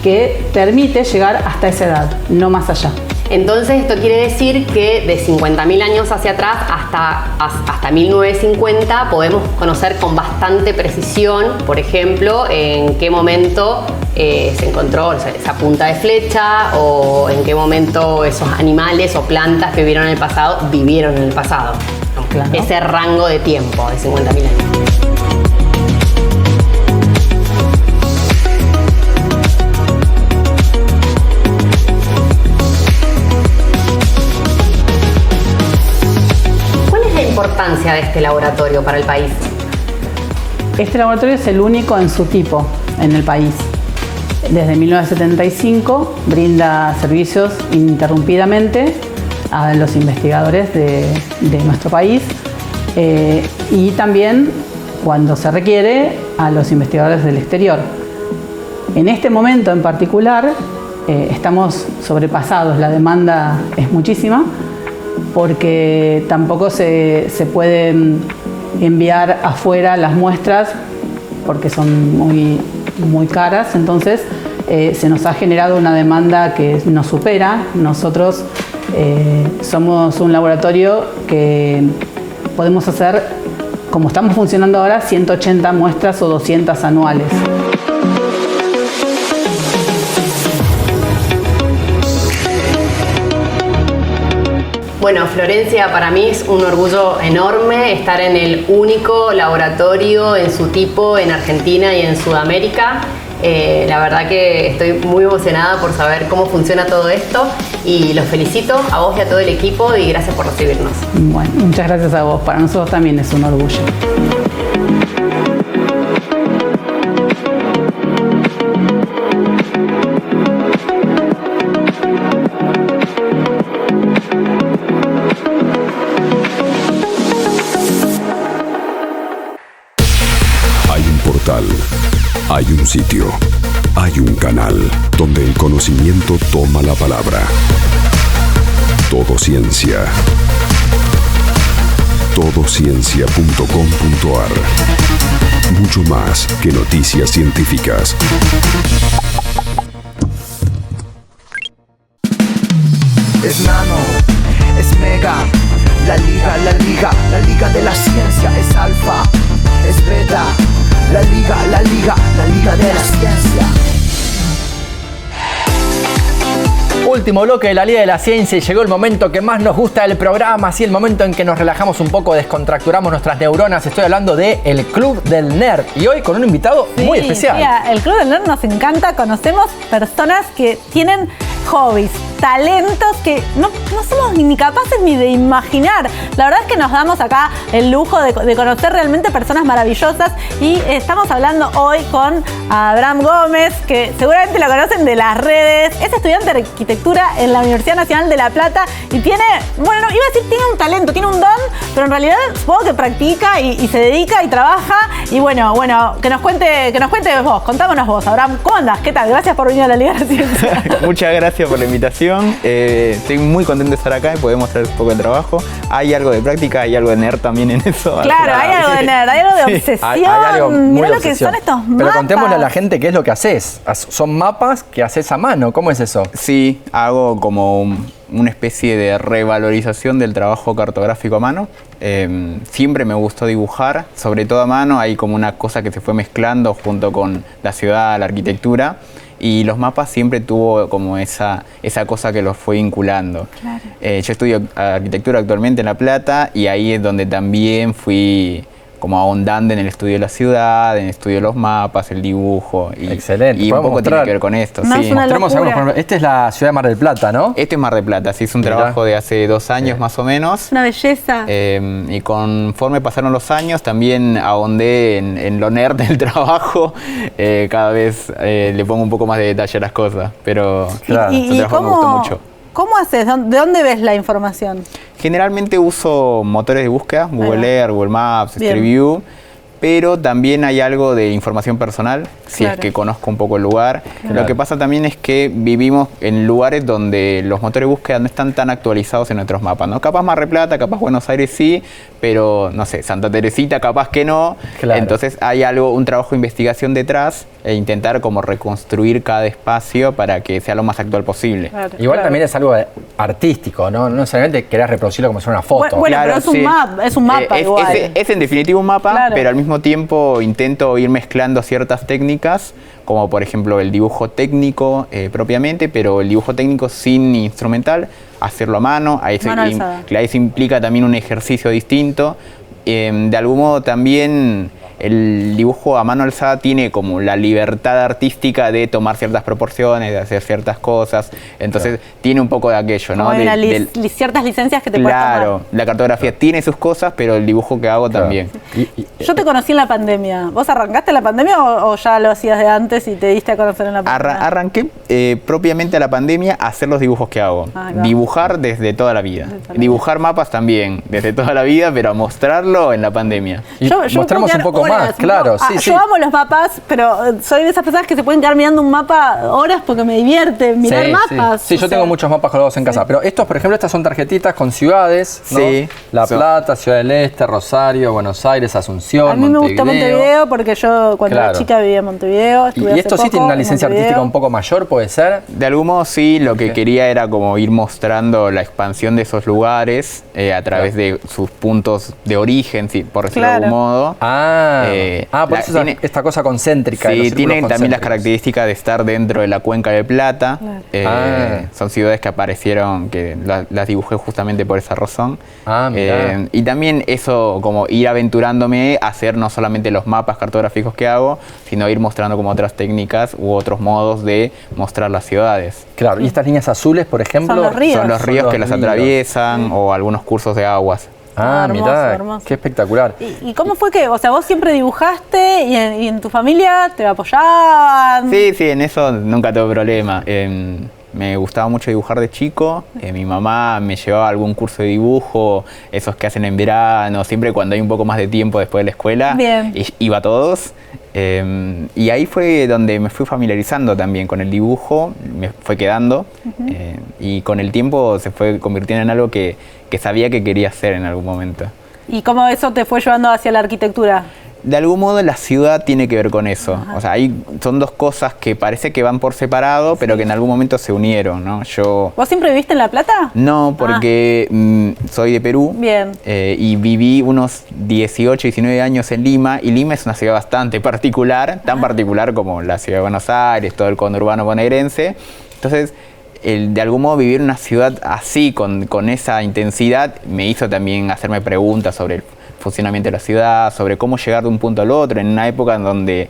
que permite llegar hasta esa edad, no más allá. Entonces esto quiere decir que de 50.000 años hacia atrás hasta 1950 podemos conocer con bastante precisión, por ejemplo, en qué momento se encontró esa punta de flecha o en qué momento esos animales o plantas que vivieron en el pasado vivieron en el pasado. Claro. Ese rango de tiempo de 50.000 años. Importancia de este laboratorio para el país? Este laboratorio es el único en su tipo en el país. Desde 1975 brinda servicios ininterrumpidamente a los investigadores de nuestro país y también, cuando se requiere, a los investigadores del exterior. En este momento en particular estamos sobrepasados, la demanda es muchísima, porque tampoco se pueden enviar afuera las muestras porque son muy caras, entonces se nos ha generado una demanda que nos supera. Nosotros somos un laboratorio que podemos hacer, como estamos funcionando ahora, 180 muestras o 200 anuales. Bueno, Florencia, para mí es un orgullo enorme estar en el único laboratorio en su tipo en Argentina y en Sudamérica. La verdad que estoy muy emocionada por saber cómo funciona todo esto y los felicito a vos y a todo el equipo y gracias por recibirnos. Bueno, muchas gracias a vos. Para nosotros también es un orgullo. Hay un sitio, hay un canal donde el conocimiento toma la palabra. Todo Ciencia. Todociencia.com.ar. Mucho más que noticias científicas. Es nano, es mega, la liga de la ciencia es alfa, es beta. La liga de la ciencia. Último bloque de la Liga de la Ciencia y llegó el momento que más nos gusta del programa, así el momento en que nos relajamos un poco, descontracturamos nuestras neuronas. Estoy hablando de el Club del Nerd y hoy con un invitado muy especial. Mira, el Club del Nerd nos encanta, conocemos personas que tienen hobbies, talentos que no somos ni capaces ni de imaginar. La verdad es que nos damos acá el lujo de conocer realmente personas maravillosas y estamos hablando hoy con Abraham Gómez, que seguramente lo conocen de las redes. Es estudiante de arquitectura en la Universidad Nacional de La Plata y tiene, bueno, iba a decir tiene un talento, tiene un don, pero en realidad supongo que practica y se dedica y trabaja. Y bueno, que nos cuente vos, contámonos vos, Abraham, ¿cómo andás? ¿Qué tal? Gracias por venir a la Liga de la Ciencia. Muchas gracias por la invitación. Estoy muy contento de estar acá y podemos hacer un poco de trabajo. Hay algo de práctica, hay algo de nerd también en eso. Claro, hay algo de nerd, hay algo de obsesión. Hay algo muy Mirá de lo que obsesión. son estos mapas. Pero contémosle a la gente qué es lo que haces. Son mapas que haces a mano. ¿Cómo es eso? Sí, hago como una especie de revalorización del trabajo cartográfico a mano. Siempre me gustó dibujar, sobre todo a mano. Hay como una cosa que se fue mezclando junto con la ciudad, la arquitectura. y los mapas siempre tuvo como esa cosa que los fue vinculando. Claro. Yo estudio arquitectura actualmente en La Plata y ahí es donde también fui como ahondando en el estudio de la ciudad, en el estudio de los mapas, el dibujo. Excelente. Y un poco mostrar? tiene que ver con esto. No, sí. es una Mostremos locura. algunos, por ejemplo, esta es la ciudad de Mar del Plata, ¿no? Este es Mar del Plata, sí, es un Mirá. trabajo de hace 2 años más o menos. Una belleza. Y conforme pasaron los años, también ahondé en lo nerd del trabajo. Cada vez le pongo un poco más de detalle a las cosas, pero Claro. el trabajo me gustó mucho. ¿Cómo haces? ¿De dónde ves la información? Generalmente uso motores de búsqueda, Google Earth, Google Maps, Bien. Street View, pero también hay algo de información personal, si Claro. es que conozco un poco el lugar. Claro. Lo que pasa también es que vivimos en lugares donde los motores de búsqueda no están tan actualizados en nuestros mapas, ¿no? Capaz Mar del Plata, capaz Buenos Aires sí, pero no sé, Santa Teresita capaz que no. Claro. Entonces hay un trabajo de investigación detrás e intentar como reconstruir cada espacio para que sea lo más actual posible. Claro, Igual claro. también es algo artístico, ¿no? No necesariamente querés reproducirlo como si fuera una foto. Bueno, pero es un mapa igual. Es en definitiva un mapa, Claro. pero al mismo tiempo intento ir mezclando ciertas técnicas, como por ejemplo el dibujo técnico propiamente, pero el dibujo técnico sin instrumental, hacerlo a mano. Ahí Mano alzada. eso implica también un ejercicio distinto. De algún modo también el dibujo a mano alzada tiene como la libertad artística de tomar ciertas proporciones, de hacer ciertas cosas. Entonces tiene un poco de aquello, ¿no? Como hay Del- ciertas licencias que te puedes Claro, tomar. la cartografía tiene sus cosas, pero el dibujo que hago también. Yo te conocí en la pandemia. ¿Vos arrancaste en la pandemia o ya lo hacías de antes y te diste a conocer en la pandemia? Arranqué propiamente a la pandemia a hacer los dibujos que hago. Ah, claro. Dibujar desde toda la vida. Desde toda la Dibujar mapas también, desde toda la vida, pero a mostrarlo en la pandemia. Y Yo mostremos puedo un poco quedar más, horas. claro, No, sí, sí. Yo amo los mapas, pero soy de esas personas que se pueden quedar mirando un mapa horas porque me divierte mirar Sí, mapas. Sí, o yo sea, tengo muchos mapas colgados en casa. Pero estos, por ejemplo, estas son tarjetitas con ciudades, ¿no? Sí. La Son- Plata, Ciudad del Este, Rosario, Buenos Aires, Asunción, A mí me gustó Montevideo porque yo cuando era Claro. chica vivía en Montevideo. Y estuve hace esto sí poco tiene una en licencia Montevideo. artística un poco mayor, ¿puede ser? De algún modo sí, lo que quería era como ir mostrando la expansión de esos lugares a través de sus puntos de origen, sí, por decirlo de algún modo. Por eso tiene- esta cosa concéntrica. de los Sí, círculos tienen también las concéntricos. características de estar dentro de la cuenca del Plata. Ah. Son ciudades que aparecieron, que las dibujé justamente por esa razón. Mirá. Y también eso, como ir aventurándome a hacer no solamente los mapas cartográficos que hago, sino ir mostrando como otras técnicas u otros modos de mostrar las ciudades. Claro, y estas líneas azules, por ejemplo. Son los ríos. Son los ríos los que las ríos. atraviesan o algunos cursos de aguas. Hermoso, mirá, hermoso. qué espectacular. ¿Y cómo fue que, o sea, vos siempre dibujaste y en tu familia te apoyaban? Sí, en eso nunca tuve problema. Me gustaba mucho dibujar de chico. Mi mamá me llevaba a algún curso de dibujo, esos que hacen en verano, siempre cuando hay un poco más de tiempo después de la escuela. Bien. Iba a todos. Y ahí fue donde me fui familiarizando también con el dibujo, me fue quedando. Y con el tiempo se fue convirtiendo en algo que sabía que quería hacer en algún momento. ¿Y cómo eso te fue llevando hacia la arquitectura? De algún modo la ciudad tiene que ver con eso. O sea, son dos cosas que parece que van por separado, pero que en algún momento se unieron, ¿no? ¿Vos siempre viviste en La Plata? No, porque soy de Perú. Bien. Y viví unos 18, 19 años en Lima. Y Lima es una ciudad bastante particular, tan particular como la ciudad de Buenos Aires, todo el conurbano bonaerense. Entonces, de algún modo vivir en una ciudad así, con esa intensidad, me hizo también hacerme preguntas sobre el funcionamiento de la ciudad, sobre cómo llegar de un punto al otro, en una época en donde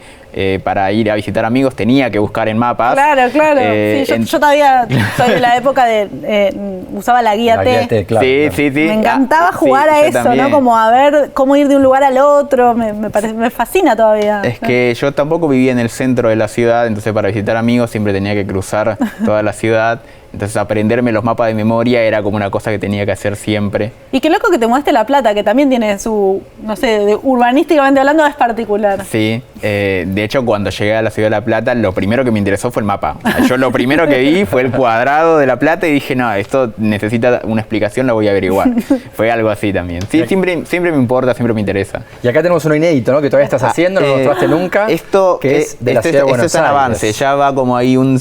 para ir a visitar amigos tenía que buscar en mapas. Claro. Sí, yo todavía soy de la época de usaba la guía T. claro. Sí. Me encantaba jugar a yo eso, también. ¿no? Como a ver cómo ir de un lugar al otro. Me fascina todavía. Es que yo tampoco vivía en el centro de la ciudad, entonces para visitar amigos siempre tenía que cruzar toda la ciudad. Entonces aprenderme los mapas de memoria era como una cosa que tenía que hacer siempre. Y qué loco que te muestre La Plata, que también tiene su, no sé, urbanísticamente hablando es particular. Sí, de hecho cuando llegué a la ciudad de La Plata lo primero que me interesó fue el mapa. O sea, yo lo primero que vi fue el cuadrado de La Plata y dije, no, esto necesita una explicación, la voy a averiguar. Fue algo así también. Sí, siempre me importa, siempre me interesa. Y acá tenemos uno inédito, ¿no? Que todavía estás haciendo, no lo mostraste nunca. Esto que es de la esto ciudad de Buenos es un Aires. avance, ya va como ahí un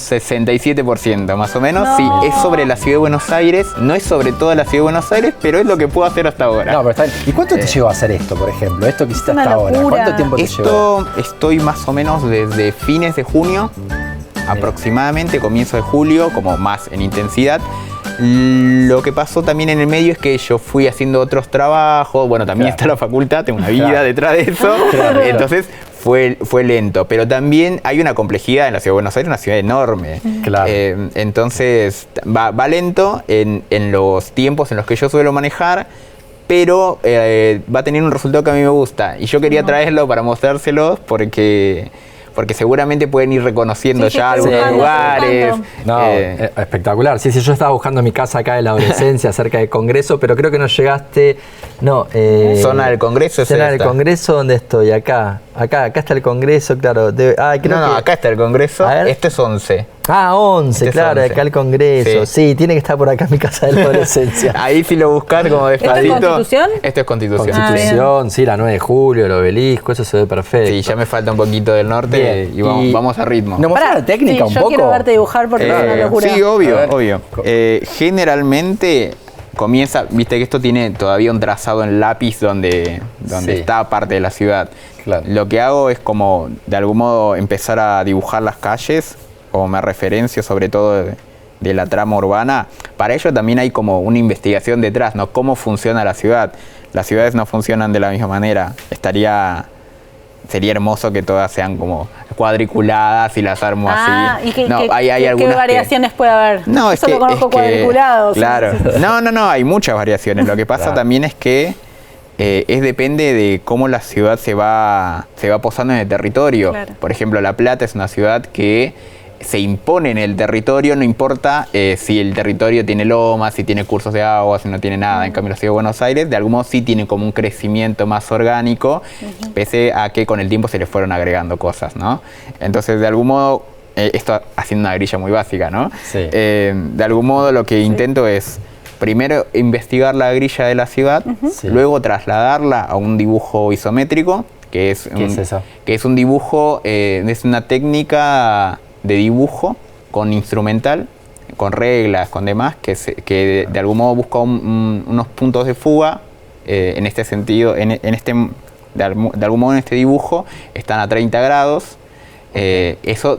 67% más o menos. No. Sí, es sobre la ciudad de Buenos Aires, no es sobre toda la ciudad de Buenos Aires, pero es lo que puedo hacer hasta ahora. No, pero está bien. ¿Y cuánto te llevó a hacer esto, por ejemplo? Esto que hiciste Una hasta ahora. locura. ¿Cuánto tiempo te llevó? Esto estoy más o menos desde fines de junio aproximadamente comienzo de julio, como más en intensidad. Lo que pasó también en el medio es que yo fui haciendo otros trabajos, bueno, también está la facultad, tengo una vida detrás de eso, entonces fue lento, pero también hay una complejidad en la ciudad de Buenos Aires, una ciudad enorme, entonces va lento en los tiempos en los que yo suelo manejar, pero va a tener un resultado que a mí me gusta, y yo quería traerlo para mostrárselos porque seguramente pueden ir reconociendo ya algunos lugares. No, espectacular. Sí, yo estaba buscando mi casa acá de la adolescencia, cerca del Congreso, pero creo que no llegaste. No. Zona del Congreso es Zona del Congreso, ¿dónde estoy? Acá está el Congreso, claro. Acá está el Congreso. Este es 11. Ah, 11, claro, acá el Congreso. Sí, tiene que estar por acá mi casa de la adolescencia. Ahí si lo buscan como despacito. ¿Esto es Constitución? Esto es Constitución. Constitución, sí, la 9 de julio, el obelisco, eso se ve perfecto. Sí, ya me falta un poquito del norte y vamos a ritmo. ¿Nos mostrás la técnica un poco? Yo quiero verte dibujar porque es una locura. Sí, obvio. Generalmente comienza, viste que esto tiene todavía un trazado en lápiz donde está parte de la ciudad. Claro. Lo que hago es como, de algún modo, empezar a dibujar las calles, o me referencio sobre todo de la trama urbana. Para ello también hay como una investigación detrás, ¿no? Cómo funciona la ciudad. Las ciudades no funcionan de la misma manera. Sería hermoso que todas sean como cuadriculadas y las armo así. ¿Y qué variaciones puede haber? No, yo solo conozco cuadriculados. Claro. No, hay muchas variaciones. Lo que pasa también es que depende de cómo la ciudad se va posando en el territorio. Claro. Por ejemplo, La Plata es una ciudad que se impone en el territorio, no importa si el territorio tiene lomas, si tiene cursos de agua, si no tiene nada. En cambio, la ciudad de Buenos Aires, de algún modo, sí tiene como un crecimiento más orgánico, pese a que con el tiempo se le fueron agregando cosas, ¿no? Entonces, de algún modo, esto haciendo una grilla muy básica, ¿no? Sí. De algún modo, lo que intento es primero investigar la grilla de la ciudad, luego trasladarla a un dibujo isométrico, que es un dibujo, es una técnica de dibujo con instrumental, con reglas, con demás, que de algún modo busca unos puntos de fuga. En este sentido, de algún modo en este dibujo están a 30 grados. Eso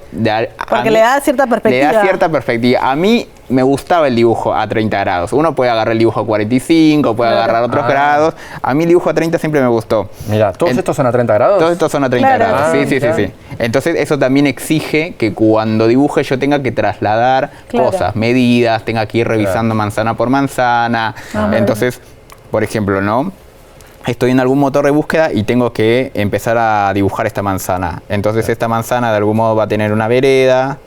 porque le da cierta perspectiva. Le da cierta perspectiva. A mí me gustaba el dibujo a 30 grados. Uno puede agarrar el dibujo a 45, puede agarrar otros grados. A mí el dibujo a 30 siempre me gustó. Mira, ¿todos estos son a 30 grados? Todos estos son a 30 grados, sí. Entonces eso también exige que cuando dibuje yo tenga que trasladar cosas, medidas, tenga que ir revisando manzana por manzana. Entonces, por ejemplo, ¿no? Estoy en algún motor de búsqueda y tengo que empezar a dibujar esta manzana. Entonces esta manzana de algún modo va a tener una vereda,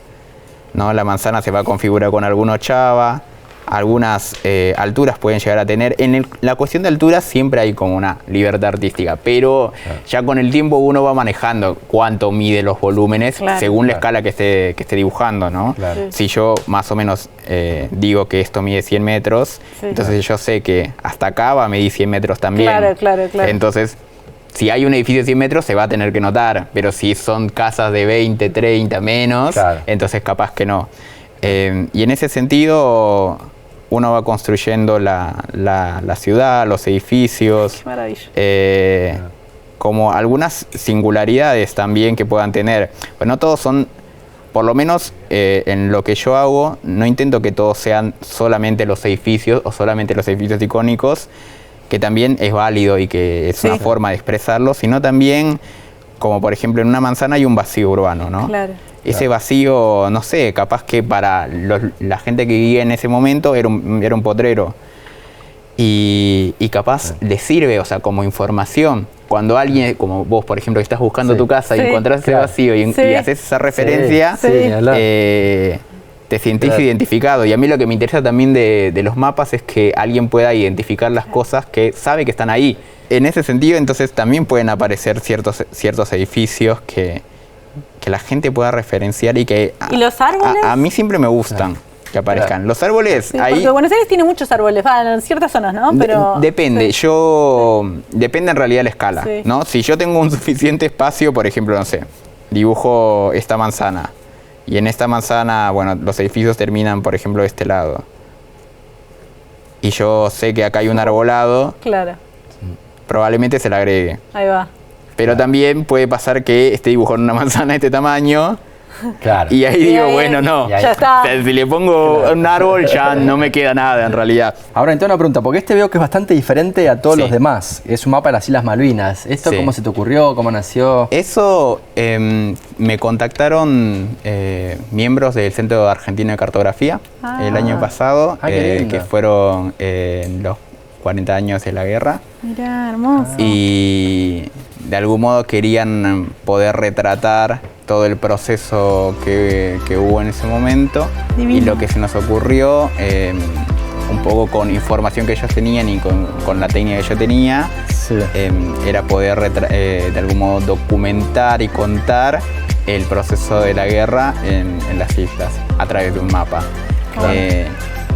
¿no? La manzana se va a configurar con alguna ochava, algunas alturas pueden llegar a tener. En la cuestión de alturas siempre hay como una libertad artística, pero ya con el tiempo uno va manejando cuánto mide los volúmenes según la escala que esté dibujando, ¿no? Si yo más o menos digo que esto mide 100 metros, entonces yo sé que hasta acá va a medir 100 metros también. Claro. Entonces, si hay un edificio de 100 metros se va a tener que notar, pero si son casas de 20, 30 menos, entonces capaz que no. Y en ese sentido uno va construyendo la ciudad, los edificios. Qué maravilla. Como algunas singularidades también que puedan tener. Pues no todos son, por lo menos en lo que yo hago, no intento que todos sean solamente los edificios o solamente los edificios icónicos, que también es válido y que es una forma de expresarlo, sino también, como por ejemplo en una manzana hay un vacío urbano, ¿no? Claro. Ese vacío, no sé, capaz que para la gente que vivía en ese momento era un potrero. Y capaz le sirve, o sea, como información. Cuando alguien, como vos, por ejemplo, que estás buscando tu casa y encontrás ese vacío y haces esa referencia, te sientes identificado. Y a mí lo que me interesa también de los mapas es que alguien pueda identificar las cosas que sabe que están ahí. En ese sentido, entonces, también pueden aparecer ciertos edificios que la gente pueda referenciar y que ¿Y los árboles? A mí siempre me gustan que aparezcan. Los árboles, ahí... Porque Buenos Aires tiene muchos árboles, en ciertas zonas, ¿no? Pero depende, depende en realidad la escala, ¿no? Si yo tengo un suficiente espacio, por ejemplo, no sé, dibujo esta manzana, y en esta manzana, bueno, los edificios terminan, por ejemplo, de este lado, y yo sé que acá hay un arbolado, probablemente se le agregue. Ahí va. Pero también puede pasar que esté dibujando una manzana de este tamaño Claro. Y ahí digo, ahí- bueno, no. y ahí- Ya está. O sea, si le pongo un árbol ya no me queda nada en realidad. Ahora, entonces una pregunta, porque este veo que es bastante diferente a todos Sí. los demás. Es un mapa de las Islas Malvinas. ¿Esto Sí. cómo se te ocurrió? ¿Cómo nació? Eso me contactaron miembros del Centro Argentino de Cartografía el año pasado, Ah, qué lindo. que fueron los 40 años de la guerra. Mirá, hermoso. Y de algún modo querían poder retratar todo el proceso que hubo en ese momento. Divino. Y lo que se nos ocurrió, un poco con información que ellos tenían y con la técnica que yo tenía, Sí. era poder de algún modo documentar y contar el proceso de la guerra en las islas a través de un mapa.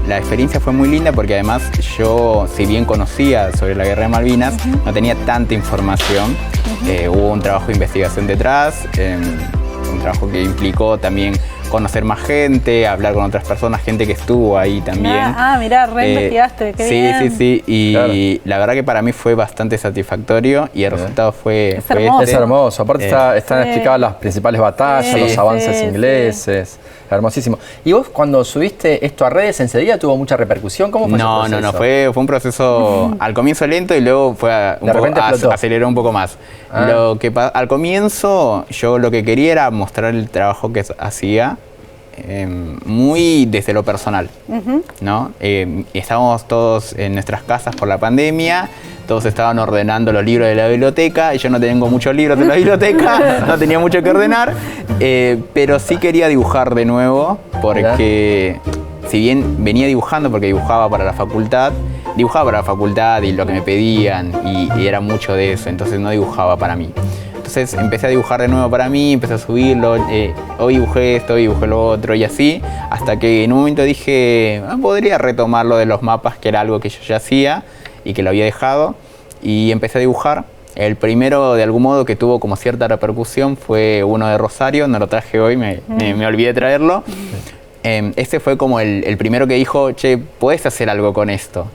La experiencia fue muy linda porque además yo, si bien conocía sobre la guerra de Malvinas, no tenía tanta información. Hubo un trabajo de investigación detrás, un trabajo que implicó también conocer más gente, hablar con otras personas, gente que estuvo ahí también. Mirá, reinvestigaste, qué sí, bien. sí. Y Claro. la verdad que para mí fue bastante satisfactorio y el resultado fue Es hermoso. Es hermoso. Aparte están Sí. explicadas las principales batallas, Sí, los avances sí, ingleses. Hermosísimo. ¿Y vos cuando subiste esto a redes enseguida tuvo mucha repercusión? ¿Cómo fue ese No, proceso? fue un proceso al comienzo lento y luego fue De repente explotó. aceleró un poco más. Ah. Al comienzo yo lo que quería era mostrar el trabajo que hacía muy desde lo personal, ¿no? Estábamos todos en nuestras casas por la pandemia, todos estaban ordenando los libros de la biblioteca y yo no tengo muchos libros de la biblioteca, no tenía mucho que ordenar, pero sí quería dibujar de nuevo porque si bien venía dibujando porque dibujaba para la facultad y lo que me pedían y era mucho de eso, entonces no dibujaba para mí. Entonces empecé a dibujar de nuevo para mí, empecé a subirlo, hoy dibujé esto, hoy dibujé lo otro y así, hasta que en un momento dije, podría retomar lo de los mapas, que era algo que yo ya hacía y que lo había dejado, y empecé a dibujar. El primero, de algún modo, que tuvo como cierta repercusión fue uno de Rosario, no lo traje hoy, me olvidé de traerlo. Este fue como el primero que dijo, che, podés hacer algo con esto.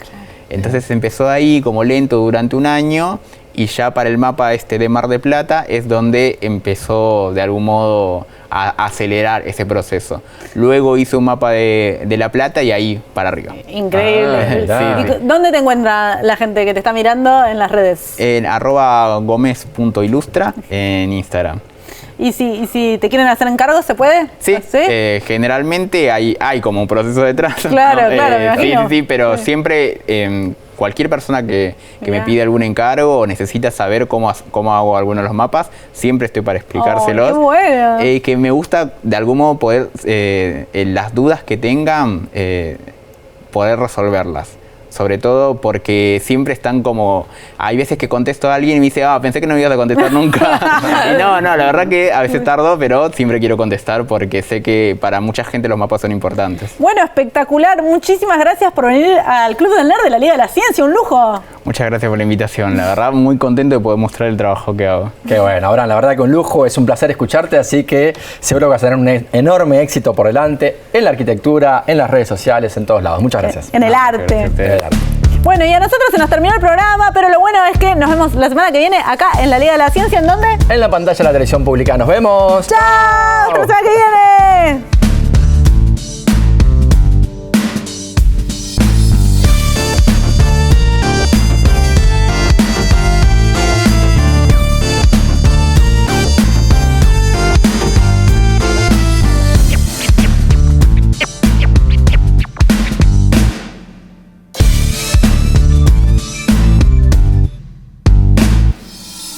Entonces empezó ahí como lento durante un año y ya para el mapa de Mar del Plata es donde empezó de algún modo a acelerar ese proceso. Luego hice un mapa de La Plata y ahí para arriba. Increíble. mirá. ¿Y dónde te encuentra la gente que te está mirando en las redes? En @gomez.ilustra en Instagram. ¿Y si te quieren hacer encargos, se puede? Sí, ¿Sí? generalmente hay como un proceso detrás. Claro, claro, me imagino. Sí, pero siempre cualquier persona que me Mirá. pide algún encargo o necesita saber cómo hago alguno de los mapas, siempre estoy para explicárselos. Oh, qué bueno. Que me gusta de algún modo poder, las dudas que tengan, poder resolverlas. Sobre todo porque siempre están como... Hay veces que contesto a alguien y me dice, pensé que no me ibas a contestar nunca. Y no, la verdad que a veces tardo, pero siempre quiero contestar porque sé que para mucha gente los mapas son importantes. Bueno, espectacular. Muchísimas gracias por venir al Club del Nerd de la Liga de la Ciencia. Un lujo. Muchas gracias por la invitación. La verdad, muy contento de poder mostrar el trabajo que hago. Qué bueno, Abraham, la verdad que un lujo, es un placer escucharte, así que seguro que vas a tener un enorme éxito por delante en la arquitectura, en las redes sociales, en todos lados. Muchas gracias. En el arte. Gracias a ustedes. Bueno, y a nosotros se nos terminó el programa, pero lo bueno es que nos vemos la semana que viene acá en la Liga de la Ciencia. ¿En dónde? En la pantalla de la televisión pública. Nos vemos. ¡Chao! ¡Hasta la semana que viene!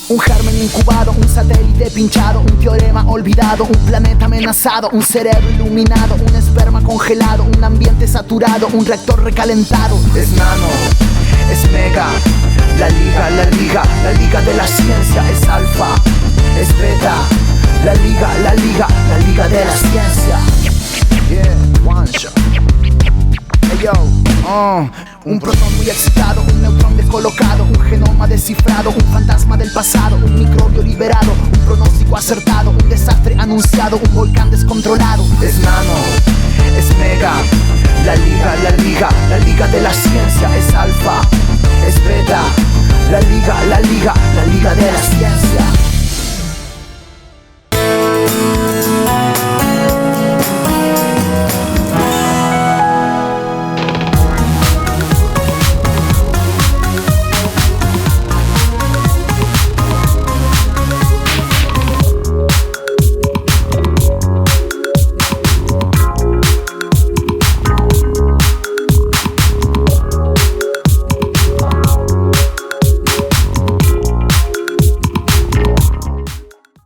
Un germen incubado, un satélite pinchado, un teorema olvidado, un planeta amenazado, un cerebro iluminado, un esperma congelado, un ambiente saturado, un reactor recalentado. Es nano, es mega, la liga de la ciencia es alfa, es beta, la liga de la ciencia. Yeah, one shot. Hey yo, un protón muy excitado, un neutrón descolocado, un genoma descifrado, un fantasma del pasado, un microbio liberado, un pronóstico acertado, un desastre anunciado, un volcán descontrolado. Es nano, es mega,